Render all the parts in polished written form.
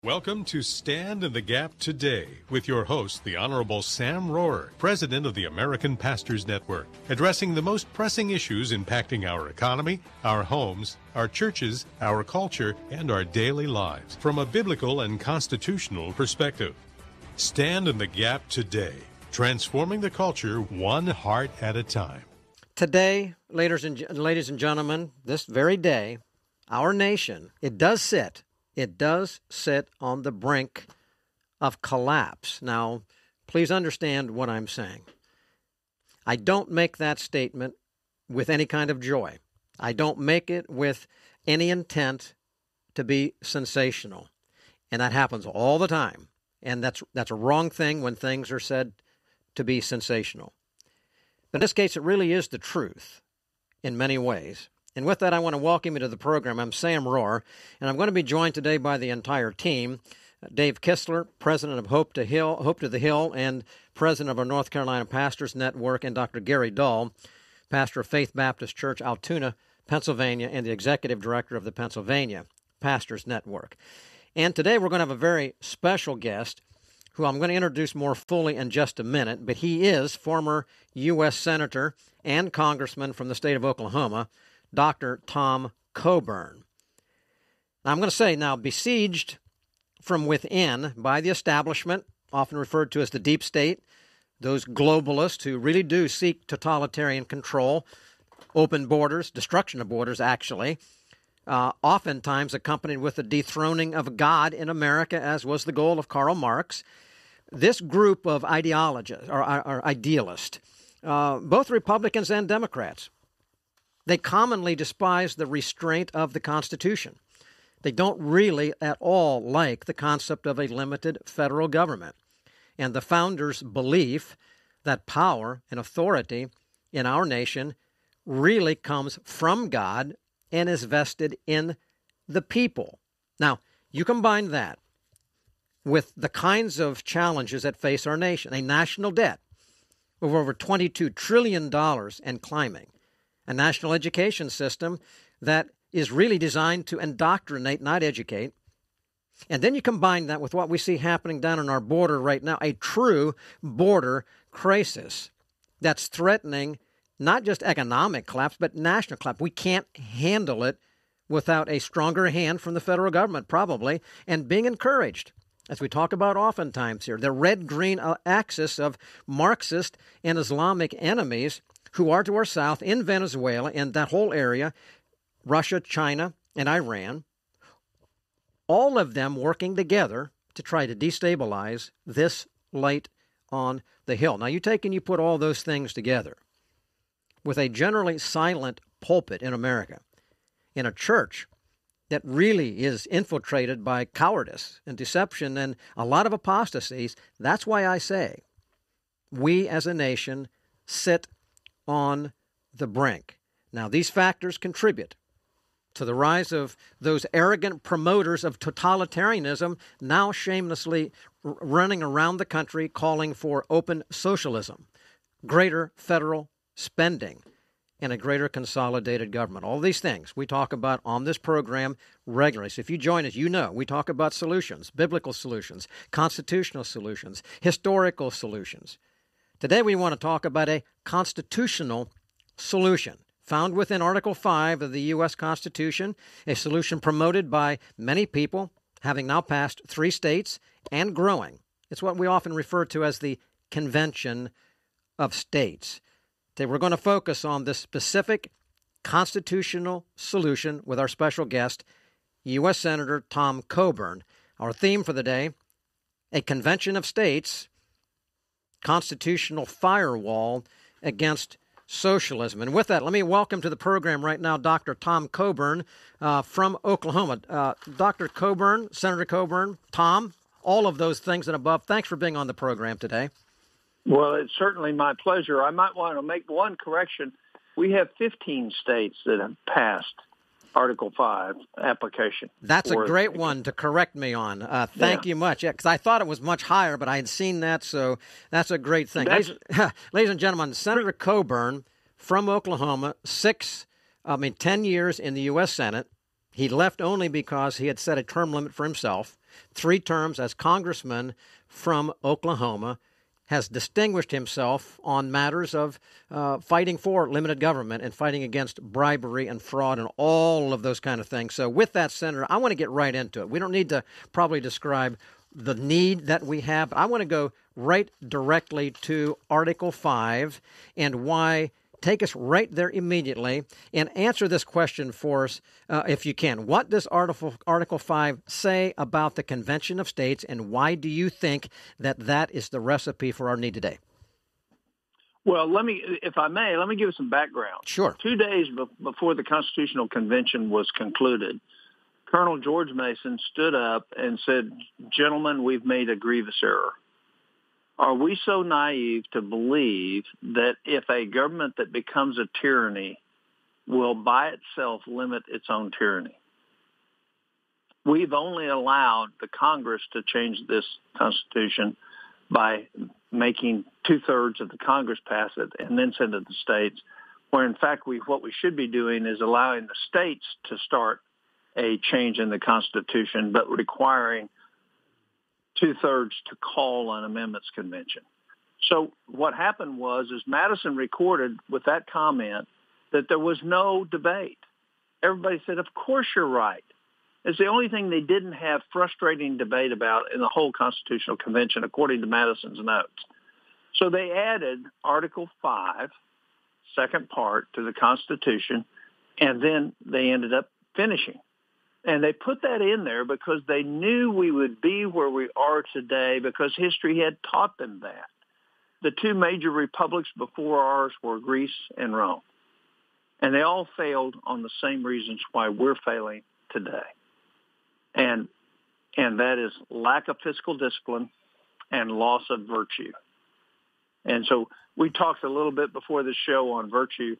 Welcome to Stand in the Gap Today with your host, the Honorable Sam Rohrer, President of the American Pastors Network, addressing the most pressing issues impacting our economy, our homes, our churches, our culture, and our daily lives from a biblical and constitutional perspective. Stand in the Gap Today, transforming the culture one heart at a time. Today, ladies and gentlemen, this very day, our nation, it does sit on the brink of collapse. Now, please understand what I'm saying. I don't make that statement with any kind of joy. I don't make it with any intent to be sensational. And that happens all the time. And that's a wrong thing when things are said to be sensational. But in this case, it really is the truth in many ways. And with that, I want to welcome you to the program. I'm Sam Rohrer, and I'm going to be joined today by the entire team. Dave Kistler, president of Hope to the Hill, and president of our North Carolina Pastors Network, and Dr. Gary Dahl, pastor of Faith Baptist Church, Altoona, Pennsylvania, and the executive director of the Pennsylvania Pastors Network. And today we're going to have a very special guest who I'm going to introduce more fully in just a minute, but he is former U.S. Senator and Congressman from the state of Oklahoma, Dr. Tom Coburn. Now, I'm going to say now, besieged from within by the establishment, often referred to as the deep state, those globalists who really do seek totalitarian control, open borders, destruction of borders, actually, oftentimes accompanied with the dethroning of God in America, as was the goal of Karl Marx. This group of ideologists, or idealists, both Republicans and Democrats, they commonly despise the restraint of the Constitution. They don't really at all like the concept of a limited federal government and the founders' belief that power and authority in our nation really comes from God and is vested in the people. Now, you combine that with the kinds of challenges that face our nation, a national debt of over $22 trillion and climbing, a national education system that is really designed to indoctrinate, not educate. And then you combine that with what we see happening down on our border right now, a true border crisis that's threatening not just economic collapse, but national collapse. We can't handle it without a stronger hand from the federal government, probably, and being encouraged, as we talk about oftentimes here, the red-green axis of Marxist and Islamic enemies who are to our south in Venezuela and that whole area, Russia, China, and Iran, all of them working together to try to destabilize this light on the hill. Now, you take and you put all those things together with a generally silent pulpit in America, in a church that really is infiltrated by cowardice and deception and a lot of apostasies. That's why I say we as a nation sit on the brink. Now, these factors contribute to the rise of those arrogant promoters of totalitarianism now shamelessly running around the country calling for open socialism, greater federal spending, and a greater consolidated government. All these things we talk about on this program regularly. So if you join us, you know we talk about solutions, biblical solutions, constitutional solutions, historical solutions. Today we want to talk about a constitutional solution found within Article 5 of the U.S. Constitution, a solution promoted by many people, having now passed 3 states and growing. It's what we often refer to as the Convention of States. Today we're going to focus on this specific constitutional solution with our special guest, U.S. Senator Tom Coburn. Our theme for the day, a Convention of States, constitutional firewall against socialism. And with that, let me welcome to the program right now Dr. Tom Coburn from Oklahoma. Dr. Coburn, Senator Coburn, Tom, all of those things and above, thanks for being on the program today. Well, it's certainly my pleasure. I might want to make one correction. We have 15 states that have passed Article 5 application. That's a great one to correct me on. Thank you much. Yeah, because I thought it was much higher, but I had seen that, so that's a great thing. Ladies and gentlemen, Senator Coburn from Oklahoma, 10 years in the U.S. Senate, He left only because he had set a term limit for himself. 3 terms as congressman from Oklahoma, has distinguished himself on matters of fighting for limited government and fighting against bribery and fraud and all of those kind of things. So with that, Senator, I want to get right into it. We don't need to probably describe the need that we have. I want to go right directly to Article 5 and why. Take us right there immediately and answer this question for us, if you can. What does Article 5 say about the Convention of States, and why do you think that that is the recipe for our need today? Well, if I may, let me give some background. Sure. 2 days before the Constitutional Convention was concluded, Colonel George Mason stood up and said, "Gentlemen, we've made a grievous error. Are we so naive to believe that if a government that becomes a tyranny will by itself limit its own tyranny? We've only allowed the Congress to change this Constitution by making 2/3 of the Congress pass it and then send it to the states, where in fact what we should be doing is allowing the states to start a change in the Constitution, but requiring 2/3 to call an amendments convention." So what happened was Madison recorded with that comment that there was no debate. Everybody said, "Of course you're right." It's the only thing they didn't have frustrating debate about in the whole Constitutional Convention, according to Madison's notes. So they added Article 5, second part, to the Constitution, and then they ended up finishing. And they put that in there because they knew we would be where we are today because history had taught them that. The 2 major republics before ours were Greece and Rome. And they all failed on the same reasons why we're failing today. And that is lack of fiscal discipline and loss of virtue. And so we talked a little bit before the show on virtue.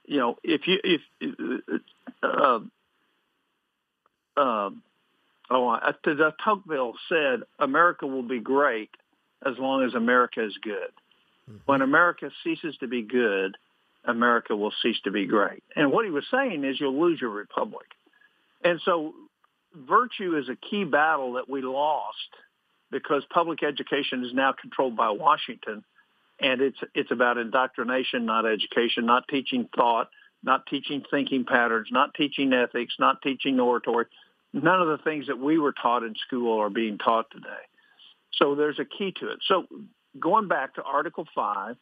You know, de Tocqueville said, "America will be great as long as America is good. When America ceases to be good, America will cease to be great." And what he was saying is you'll lose your republic. And so virtue is a key battle that we lost because public education is now controlled by Washington, and it's about indoctrination, not education, not teaching thought, not teaching thinking patterns, not teaching ethics, not teaching oratory. None of the things that we were taught in school are being taught today. So there's a key to it. So going back to Article 5,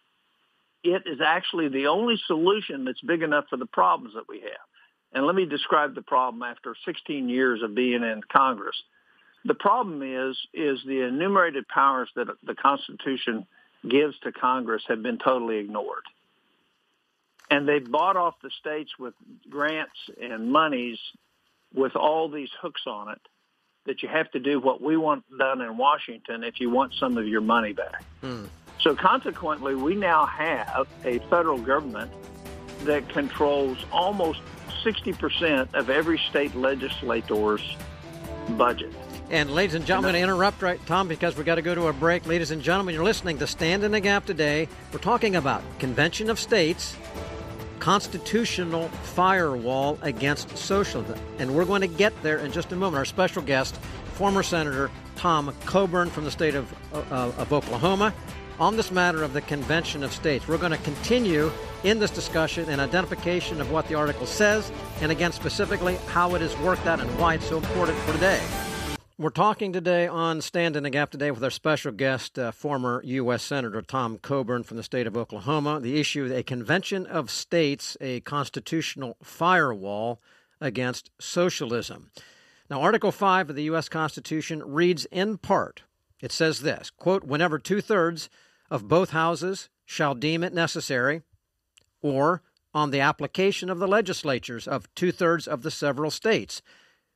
it is actually the only solution that's big enough for the problems that we have. And let me describe the problem after 16 years of being in Congress. The problem is the enumerated powers that the Constitution gives to Congress have been totally ignored. And they've bought off the states with grants and monies with all these hooks on it that you have to do what we want done in Washington if you want some of your money back. So consequently, we now have a federal government that controls almost 60% of every state legislator's budget. And ladies and gentlemen, I'm going to interrupt, right, Tom, because we've got to go to a break. Ladies and gentlemen, you're listening to Stand in the Gap today. We're talking about Convention of States, constitutional firewall against socialism. And we're going to get there in just a moment. Our special guest, former Senator Tom Coburn from the state of Oklahoma, on this matter of the Convention of States. We're going to continue in this discussion and identification of what the article says, and again, specifically how it is worked out and why it's so important for today. We're talking today on Stand in the Gap today with our special guest, former U.S. Senator Tom Coburn from the state of Oklahoma. The issue, a Convention of States, a constitutional firewall against socialism. Now, Article 5 of the U.S. Constitution reads in part, it says this, quote, "Whenever 2/3 of both houses shall deem it necessary, or on the application of the legislatures of 2/3 of the several states,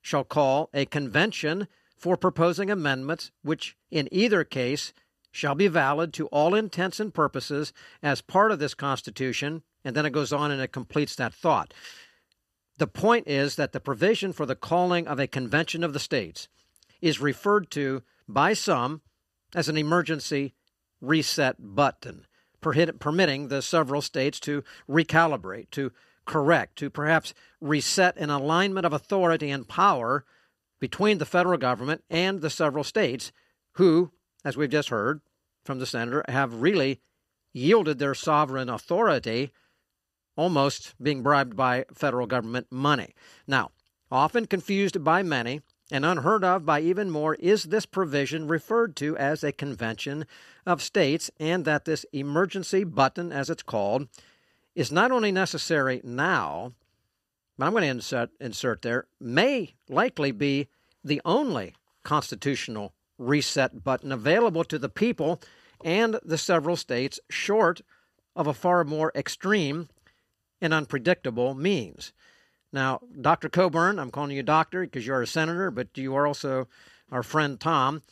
shall call a convention for proposing amendments, which in either case shall be valid to all intents and purposes as part of this Constitution," and then it goes on and it completes that thought. The point is that the provision for the calling of a convention of the states is referred to by some as an emergency reset button, permitting the several states to recalibrate, to correct, to perhaps reset an alignment of authority and power between the federal government and the several states who, as we've just heard from the senator, have really yielded their sovereign authority, almost being bribed by federal government money. Now, often confused by many and unheard of by even more, is this provision referred to as a convention of states, and that this emergency button, as it's called, is not only necessary now, but I'm going to insert there, may likely be the only constitutional reset button available to the people and the several states, short of a far more extreme and unpredictable means. Now, Dr. Coburn, I'm calling you doctor because you're a senator, but you are also our friend Tom.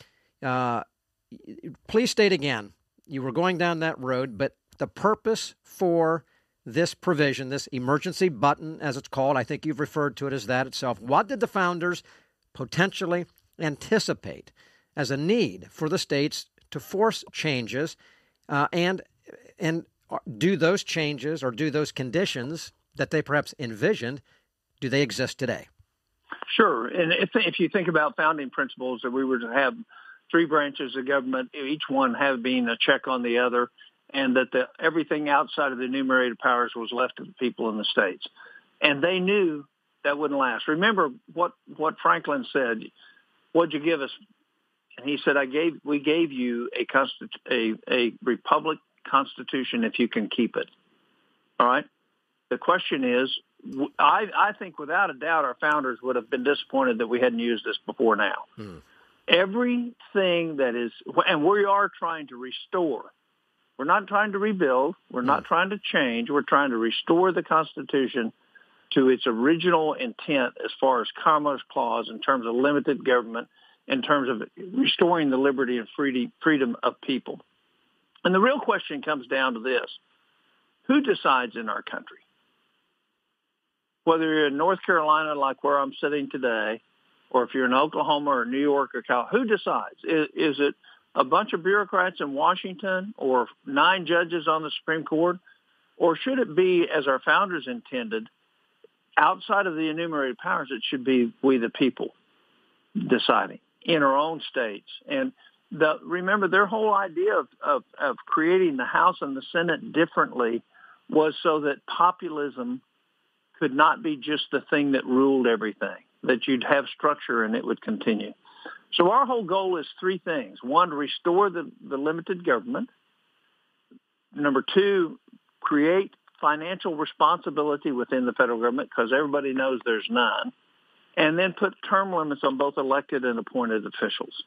Please state again, you were going down that road, but the purpose for this provision, this emergency button, as it's called, I think you've referred to it as that itself. What did the founders potentially anticipate as a need for the states to force changes and do those changes or do those conditions that they perhaps envisioned, do they exist today? Sure. And if you think about founding principles, that we were to have three branches of government, each one having a check on the other, and that everything outside of the enumerated powers was left to the people in the states. And they knew that wouldn't last. Remember what Franklin said, what'd you give us? And he said, we gave you a republic constitution if you can keep it. All right? The question is, I think without a doubt our founders would have been disappointed that we hadn't used this before now. Everything that is, and we are trying to restore. We're not trying to rebuild. We're not trying to change. We're trying to restore the Constitution to its original intent as far as Commerce Clause in terms of limited government, in terms of restoring the liberty and freedom of people. And the real question comes down to this. Who decides in our country? Whether you're in North Carolina, like where I'm sitting today, or if you're in Oklahoma or New York or California, who decides? Is it a bunch of bureaucrats in Washington or 9 judges on the Supreme Court? Or should it be, as our founders intended, outside of the enumerated powers, it should be we the people deciding in our own states? And remember, their whole idea of creating the House and the Senate differently was so that populism could not be just the thing that ruled everything, that you'd have structure and it would continue. So our whole goal is 3 things. 1, to restore the limited government. Number 2, create financial responsibility within the federal government, because everybody knows there's none. And then put term limits on both elected and appointed officials.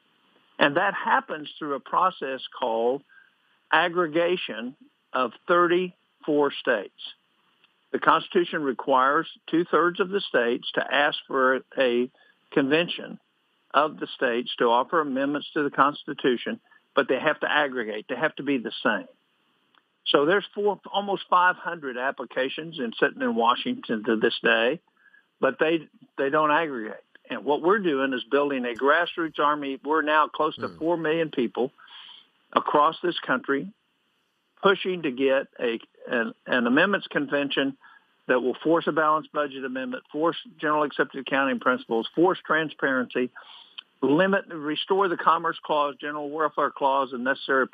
And that happens through a process called aggregation of 34 states. The Constitution requires 2/3 of the states to ask for a convention of the states to offer amendments to the Constitution, but they have to aggregate. They have to be the same. So there's almost 500 applications sitting in Washington to this day, but they don't aggregate. And what we're doing is building a grassroots army. We're now close to 4 million people across this country pushing to get an amendments convention that will force a balanced budget amendment, force general accepted accounting principles, force transparency, restore the Commerce Clause, General Welfare Clause, and necessary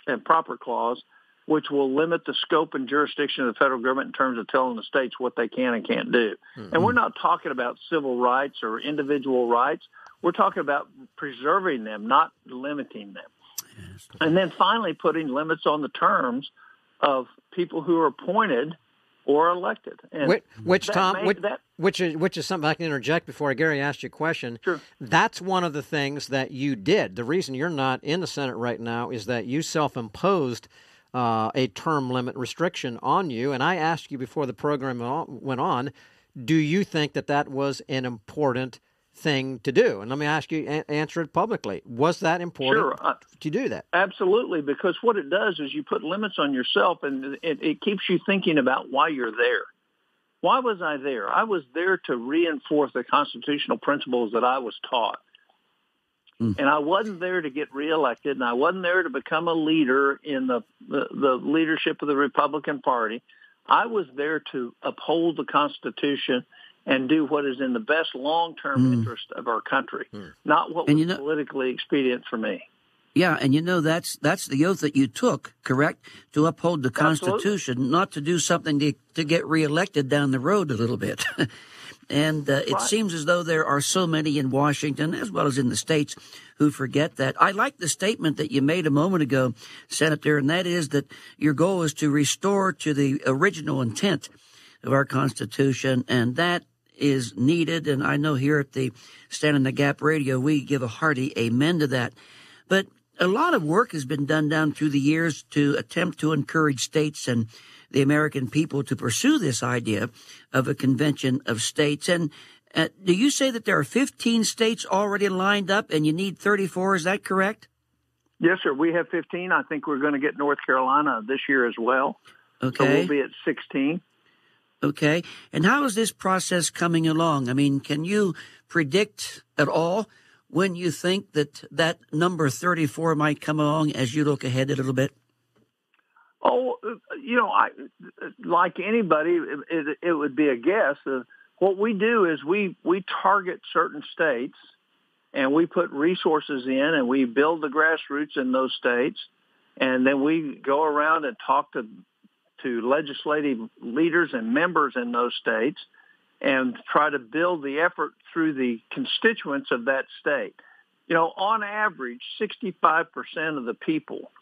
and proper clause, which will limit the scope and jurisdiction of the federal government in terms of telling the states what they can and can't do. Mm-hmm. And we're not talking about civil rights or individual rights. We're talking about preserving them, not limiting them. Yes. And then finally putting limits on the terms of people who are appointed or elected. And which is something I can interject before Gary asked you a question. Sure. That's one of the things that you did. The reason you're not in the Senate right now is that you self-imposed a term limit restriction on you. And I asked you before the program went on, do you think that was an important thing to do? And let me ask you, answer it publicly. Was that important to do that? Absolutely, because what it does is you put limits on yourself, and it keeps you thinking about why you're there. Why was I there? I was there to reinforce the constitutional principles that I was taught. And I wasn't there to get reelected, and I wasn't there to become a leader in the leadership of the Republican Party. I was there to uphold the Constitution and do what is in the best long-term interest of our country, not what was politically expedient for me. Yeah, and that's the oath that you took, correct? To uphold the Constitution, Absolutely. Not to do something to get reelected down the road a little bit. And it seems as though there are so many in Washington, as well as in the states, who forget that. I like the statement that you made a moment ago, Senator, and that is that your goal is to restore to the original intent of our Constitution, and that is needed. And I know here at the Stand in the Gap Radio, we give a hearty amen to that. But a lot of work has been done down through the years to attempt to encourage states and the American people to pursue this idea of a convention of states. And do you say that there are 15 states already lined up and you need 34? Is that correct? Yes, sir. We have 15. I think we're going to get North Carolina this year as well. Okay. So we'll be at 16. Okay. And how is this process coming along? I mean, can you predict at all when you think that number 34 might come along as you look ahead a little bit? Oh, I like anybody, it would be a guess. What we do is we target certain states, and we put resources in, and we build the grassroots in those states, and then we go around and talk to legislative leaders and members in those states, and try to build the effort through the constituents of that state. On average, 65% of the people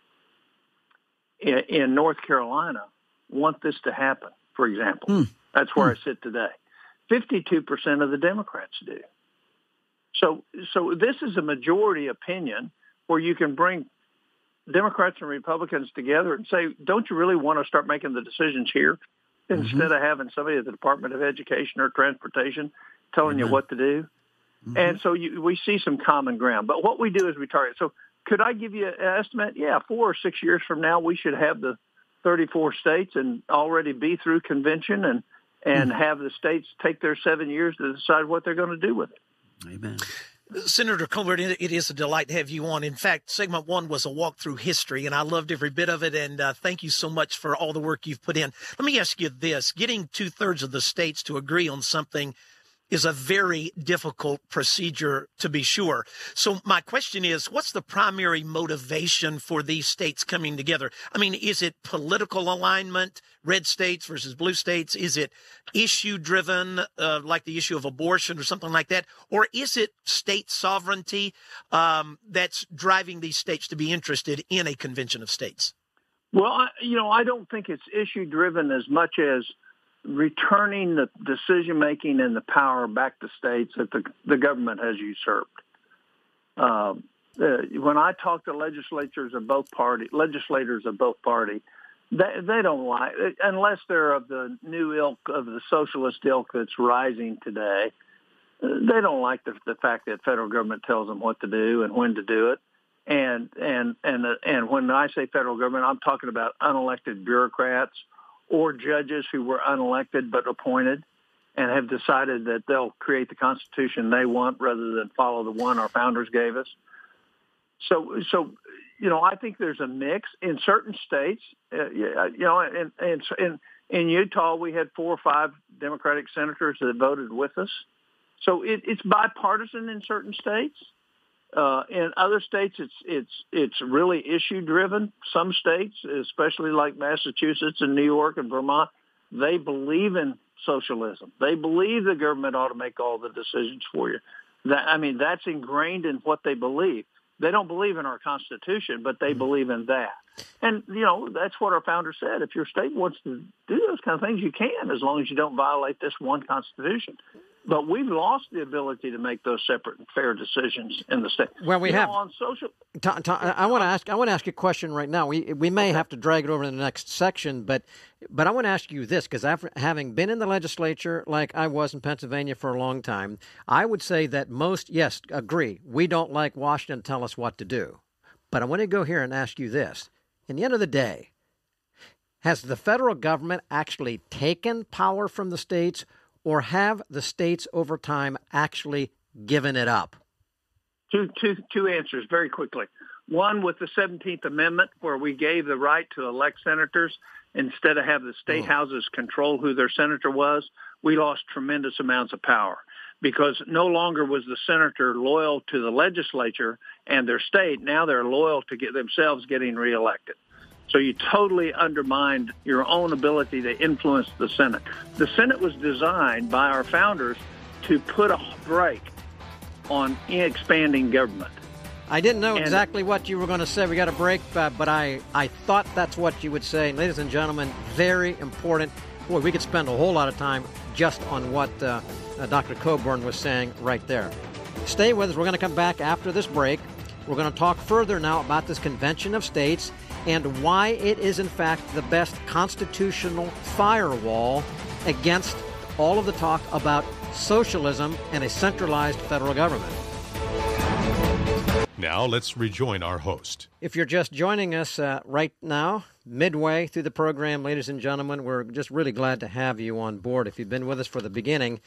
in North Carolina want this to happen, for example. That's where I sit today. 52% of the Democrats do. So this is a majority opinion where you can bring Democrats and Republicans together and say, don't you really want to start making the decisions here instead of having somebody at the Department of Education or Transportation telling you what to do? And so we see some common ground. But what we do is we target. So could I give you an estimate? Yeah, 4 or 6 years from now, we should have the 34 states and already be through convention and have the states take their 7 years to decide what they're going to do with it. Amen. Senator Coburn, it is a delight to have you on. In fact, segment 1 was a walk through history, and I loved every bit of it, and thank you so much for all the work you've put in. Let me ask you this. Getting 2/3 of the states to agree on something is a very difficult procedure, to be sure. So my question is, what's the primary motivation for these states coming together? I mean, is it political alignment, red states versus blue states? Is it issue-driven, like the issue of abortion or something like that? Or is it state sovereignty that's driving these states to be interested in a convention of states? Well, I don't think it's issue-driven as much as returning the decision-making and the power back to states that the government has usurped. When I talk to legislators of both parties, they don't like, unless they're of the new ilk, of the socialist ilk that's rising today, they don't like the fact that federal government tells them what to do and when to do it. And when I say federal government, I'm talking about unelected bureaucrats or judges who were unelected but appointed and have decided that they'll create the Constitution they want rather than follow the one our founders gave us. So I think there's a mix in certain states. In Utah, we had 4 or 5 Democratic senators that voted with us. So it's bipartisan in certain states. In other states, it's really issue driven. Some states, especially like Massachusetts and New York and Vermont, they believe in socialism. They believe the government ought to make all the decisions for you. That's ingrained in what they believe. They don't believe in our Constitution, but they believe in that. And, that's what our founder said. If your state wants to do those kind of things, you can, as long as you don't violate this one Constitution. But we've lost the ability to make those separate and fair decisions in the state. Well, we have. On social. I want to ask you a question right now. We may have to drag it over to the next section, but I want to ask you this, because having been in the legislature like I was in Pennsylvania for a long time, I would say that most, yes, agree. We don't like Washington tell us what to do. But I want to go here and ask you this. In the end of the day, has the federal government actually taken power from the states, or have the states over time actually given it up? Two answers very quickly. One, with the 17th Amendment, where we gave the right to elect senators instead of have the state houses control who their senator was, we lost tremendous amounts of power because no longer was the senator loyal to the legislature and their state. Now they're loyal to get themselves getting reelected. So you totally undermined your own ability to influence the Senate. The Senate was designed by our founders to put a brake on expanding government. I didn't know exactly what you were going to say. We got a break, but I thought that's what you would say. And ladies and gentlemen, very important. Boy, we could spend a whole lot of time just on what Dr. Coburn was saying right there. Stay with us. We're going to come back after this break. We're going to talk further now about this Convention of States and why it is, in fact, the best constitutional firewall against all of the talk about socialism and a centralized federal government. Now let's rejoin our host. If you're just joining us right now, midway through the program, ladies and gentlemen, we're just really glad to have you on board. If you've been with us for the beginning,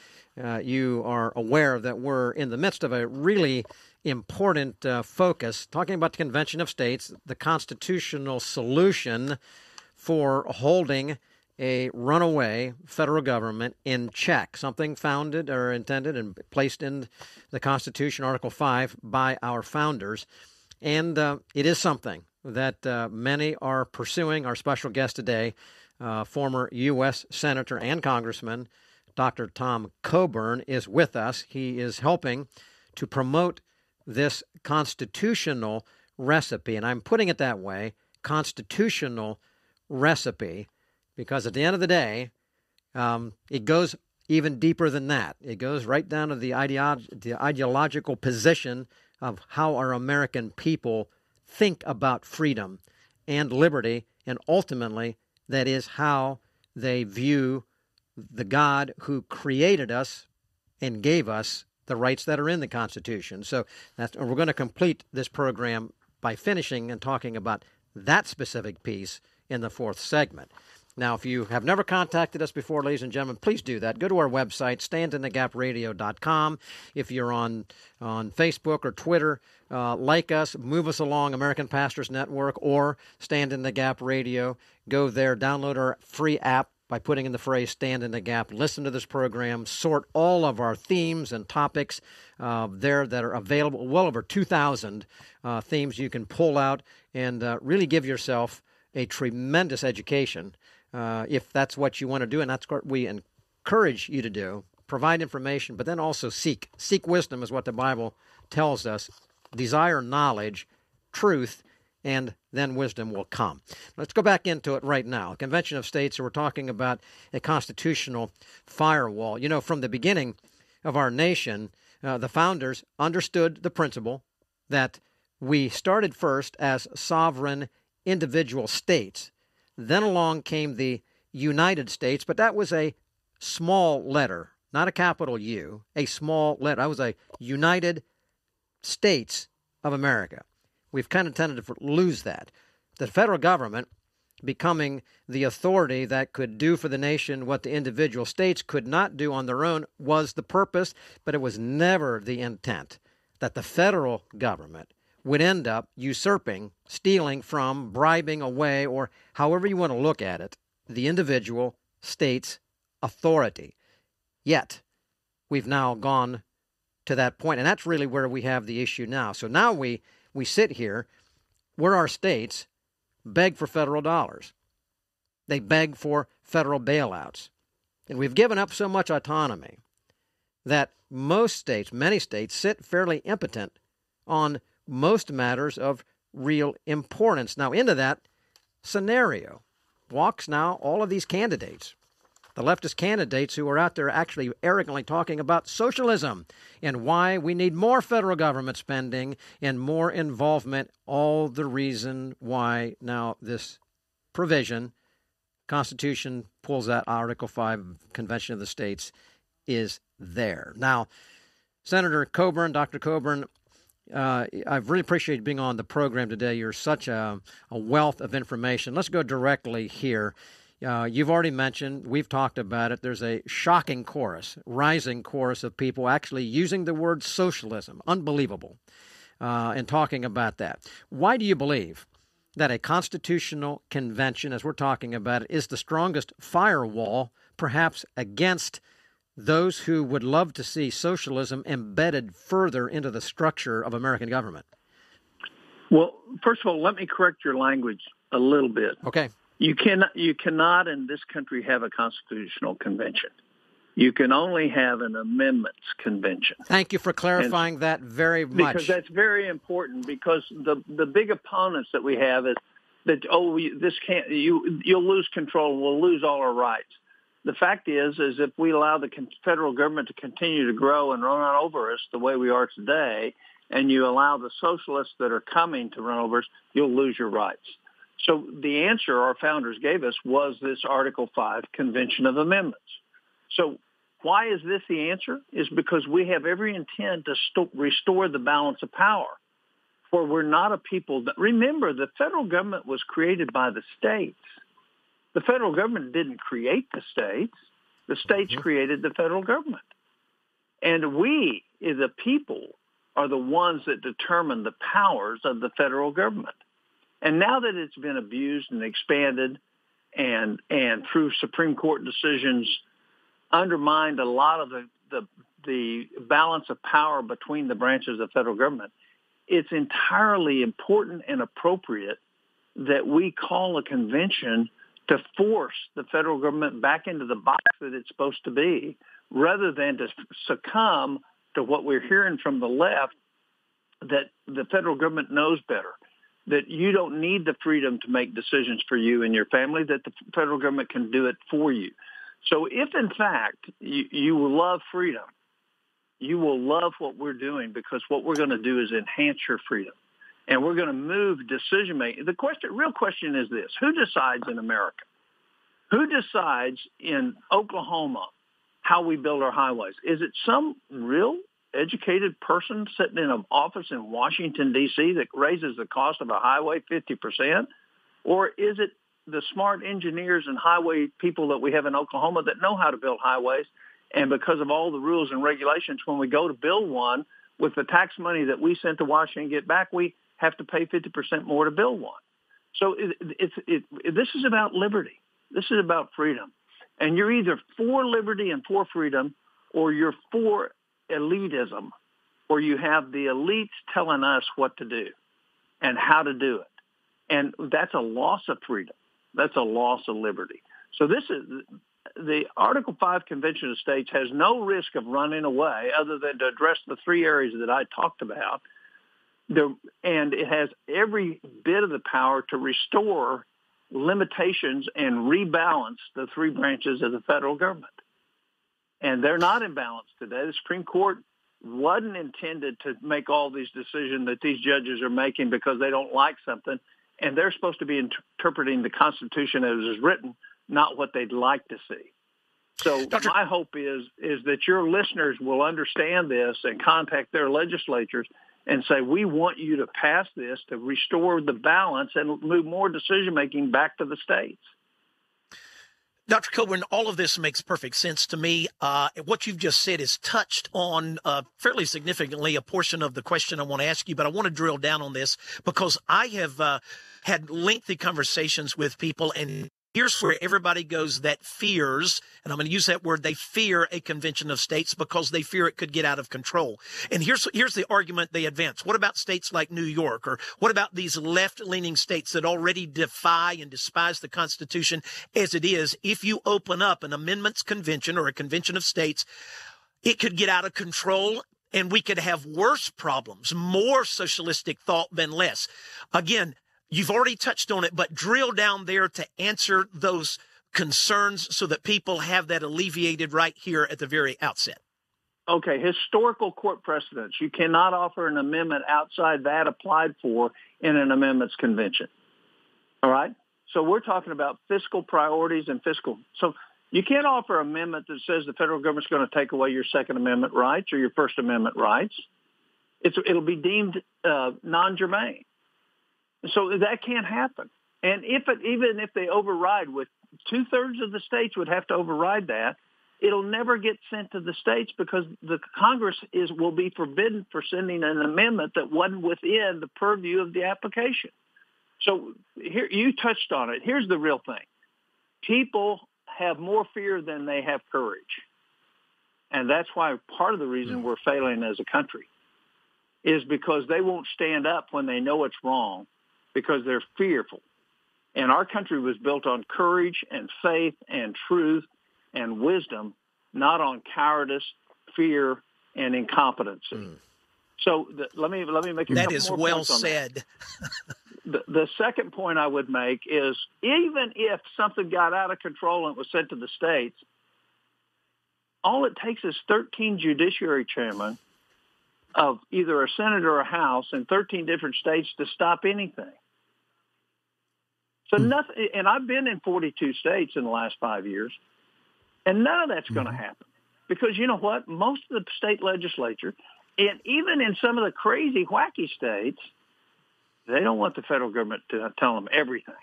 you are aware that we're in the midst of a really important focus, talking about the Convention of States, the constitutional solution for holding a runaway federal government in check, something founded or intended and placed in the Constitution, Article 5, by our founders. And it is something that many are pursuing. Our special guest today, former U.S. Senator and Congressman, Dr. Tom Coburn, is with us. He is helping to promote this constitutional recipe, and I'm putting it that way, constitutional recipe, because at the end of the day, it goes even deeper than that. It goes right down to the ideological position of how our American people think about freedom and liberty, and ultimately, that is how they view the God who created us and gave us the rights that are in the Constitution. So we're going to complete this program by finishing and talking about that specific piece in the fourth segment. Now, if you have never contacted us before, ladies and gentlemen, please do that. Go to our website, standinthegapradio.com. If you're on Facebook or Twitter, like us, move us along, American Pastors Network or Stand in the Gap Radio. Go there, download our free app by putting in the phrase Stand in the Gap. Listen to this program, sort all of our themes and topics there that are available, well over 2,000 themes you can pull out and really give yourself a tremendous education if that's what you want to do, and that's what we encourage you to do. Provide information, but then also seek. Seek wisdom is what the Bible tells us. Desire knowledge, truth, and then wisdom will come. Let's go back into it right now. Convention of States, we're talking about a constitutional firewall. You know, from the beginning of our nation, the founders understood the principle that we started first as sovereign individual states. Then along came the United States, but that was a small letter, not a capital U, a small letter. That was a United States of America. We've kind of tended to lose that. The federal government becoming the authority that could do for the nation what the individual states could not do on their own was the purpose, but it was never the intent that the federal government would end up usurping, stealing from, bribing away, or however you want to look at it, the individual state's authority. Yet, we've now gone to that point, and that's really where we have the issue now. So now we sit here where our states beg for federal dollars. They beg for federal bailouts. And we've given up so much autonomy that most states, many states, sit fairly impotent on most matters of real importance. Now, into that scenario walks now all of these candidates, the leftist candidates who are out there actually arrogantly talking about socialism and why we need more federal government spending and more involvement, all the reason why now this provision, Constitution pulls out Article 5, Convention of the States, is there. Now, Senator Coburn, Dr. Coburn, I've really appreciated being on the program today. You're such a wealth of information. Let's go directly here. You've already mentioned, we've talked about it, there's a shocking chorus, rising chorus of people actually using the word socialism. Unbelievable. in talking about that. Why do you believe that a constitutional convention, as we're talking about it, is the strongest firewall, perhaps against those who would love to see socialism embedded further into the structure of American government? Well, first of all, let me correct your language a little bit. Okay. You cannot in this country have a constitutional convention. You can only have an amendments convention. Thank you for clarifying that very much. Because that's very important, because the big opponents that we have is that, you'll lose control, we'll lose all our rights. The fact is if we allow the federal government to continue to grow and run over us the way we are today, and you allow the socialists that are coming to run over us, you'll lose your rights. So the answer our founders gave us was this Article 5 Convention of Amendments. So why is this the answer? Is because we have every intent to restore the balance of power. For we're not a people that, remember, the federal government was created by the states. The federal government didn't create the states. The states created the federal government. And we, the people, are the ones that determine the powers of the federal government. And now that it's been abused and expanded and through Supreme Court decisions undermined a lot of the balance of power between the branches of the federal government, it's entirely important and appropriate that we call a convention to force the federal government back into the box that it's supposed to be, rather than to succumb to what we're hearing from the left, that the federal government knows better, that you don't need the freedom to make decisions for you and your family, that the federal government can do it for you. So if, in fact, you will love freedom, you will love what we're doing, because what we're going to do is enhance your freedom. And we're going to move decision-making. The real question is this: who decides in America? Who decides in Oklahoma how we build our highways? Is it some real educated person sitting in an office in Washington, D.C. that raises the cost of a highway 50%? Or is it the smart engineers and highway people that we have in Oklahoma that know how to build highways, and because of all the rules and regulations, when we go to build one, with the tax money that we sent to Washington and get back, we have to pay 50% more to build one. So this is about liberty. This is about freedom. And you're either for liberty and for freedom, or you're for elitism, or you have the elites telling us what to do and how to do it. And that's a loss of freedom. That's a loss of liberty. So this is the Article 5 Convention of States has no risk of running away, other than to address the three areas that I talked about. And it has every bit of the power to restore limitations and rebalance the three branches of the federal government. And they're not in balance today. The Supreme Court wasn't intended to make all these decisions that these judges are making because they don't like something, and they're supposed to be interpreting the Constitution as it is written, not what they'd like to see. So my hope is that your listeners will understand this and contact their legislatures and say, we want you to pass this to restore the balance and move more decision-making back to the states. Dr. Coburn, all of this makes perfect sense to me. What you've just said is touched on fairly significantly a portion of the question I want to ask you, but I want to drill down on this because I have had lengthy conversations with people, and here's where everybody goes that fears, and I'm going to use that word, they fear a convention of states because they fear it could get out of control. And here's the argument they advance. What about states like New York? Or what about these left-leaning states that already defy and despise the Constitution as it is? If you open up an amendments convention or a convention of states, it could get out of control, and we could have worse problems, more socialistic thought than less. Again, you've already touched on it, but drill down there to answer those concerns so that people have that alleviated right here at the very outset. Okay, historical court precedents. You cannot offer an amendment outside that applied for in an amendments convention. All right? So we're talking about fiscal priorities and fiscal. So you can't offer an amendment that says the federal government's going to take away your Second Amendment rights or your First Amendment rights. It'll be deemed non-germane. So that can't happen. And even if they override, with 2/3 of the states would have to override that, it'll never get sent to the states because the Congress will be forbidden for sending an amendment that wasn't within the purview of the application. So here, you touched on it. Here's the real thing. People have more fear than they have courage. And that's why part of the reason we're failing as a country is because they won't stand up when they know it's wrong because they're fearful. And our country was built on courage and faith and truth and wisdom, not on cowardice, fear, and incompetency. So let me make a that couple is more well points on said. that. The second point I would make is even if something got out of control and it was sent to the states, all it takes is 13 judiciary chairmen of either a Senate or a House in 13 different states to stop anything. So nothing, and I've been in 42 states in the last 5 years, and none of that's going to happen. Because you know what? Most of the state legislature, and even in some of the crazy, wacky states, they don't want the federal government to tell them everything.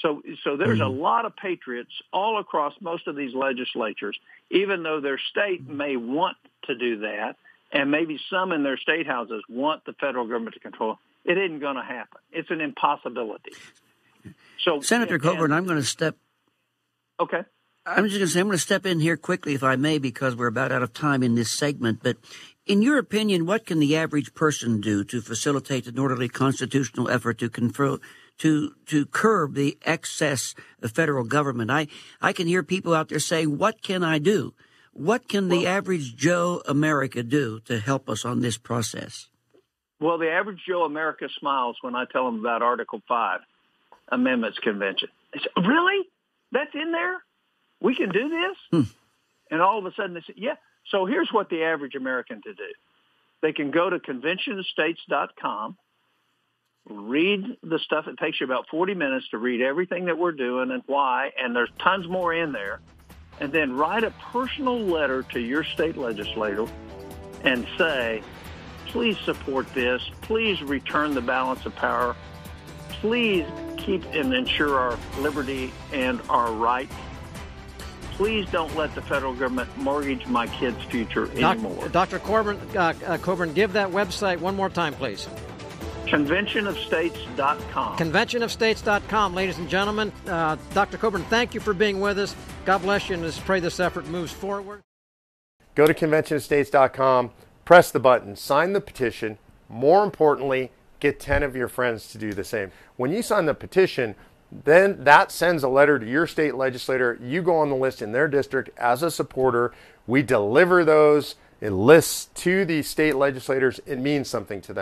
So there's a lot of patriots all across most of these legislatures, even though their state may want to do that, and maybe some in their state houses want the federal government to control it. It isn't going to happen. It's an impossibility. So, Senator Coburn, I'm going to step. Okay. I'm just going to say I'm going to step in here quickly, if I may, because we're about out of time in this segment. But in your opinion, what can the average person do to facilitate an orderly constitutional effort to curb the excess of federal government? I can hear people out there saying, "What can I do?" What can the average Joe America do to help us on this process? Well, the average Joe America smiles when I tell them about Article 5 Amendments Convention. They say, really? That's in there? We can do this? And all of a sudden they say, yeah. So here's what the average American to do. They can go to conventionofstates.com, read the stuff. It takes you about 40 minutes to read everything that we're doing and why, and there's tons more in there. And then write a personal letter to your state legislator and say, please support this. Please return the balance of power. Please keep and ensure our liberty and our rights. Please don't let the federal government mortgage my kids' future anymore. Dr. Coburn, give that website one more time, please. Conventionofstates.com. Conventionofstates.com, ladies and gentlemen. Dr. Coburn, thank you for being with us. God bless you, and let's pray this effort moves forward. Go to conventionofstates.com, press the button, sign the petition. More importantly, get 10 of your friends to do the same. When you sign the petition, then that sends a letter to your state legislator. You go on the list in their district as a supporter. We deliver those lists to the state legislators. It means something to them.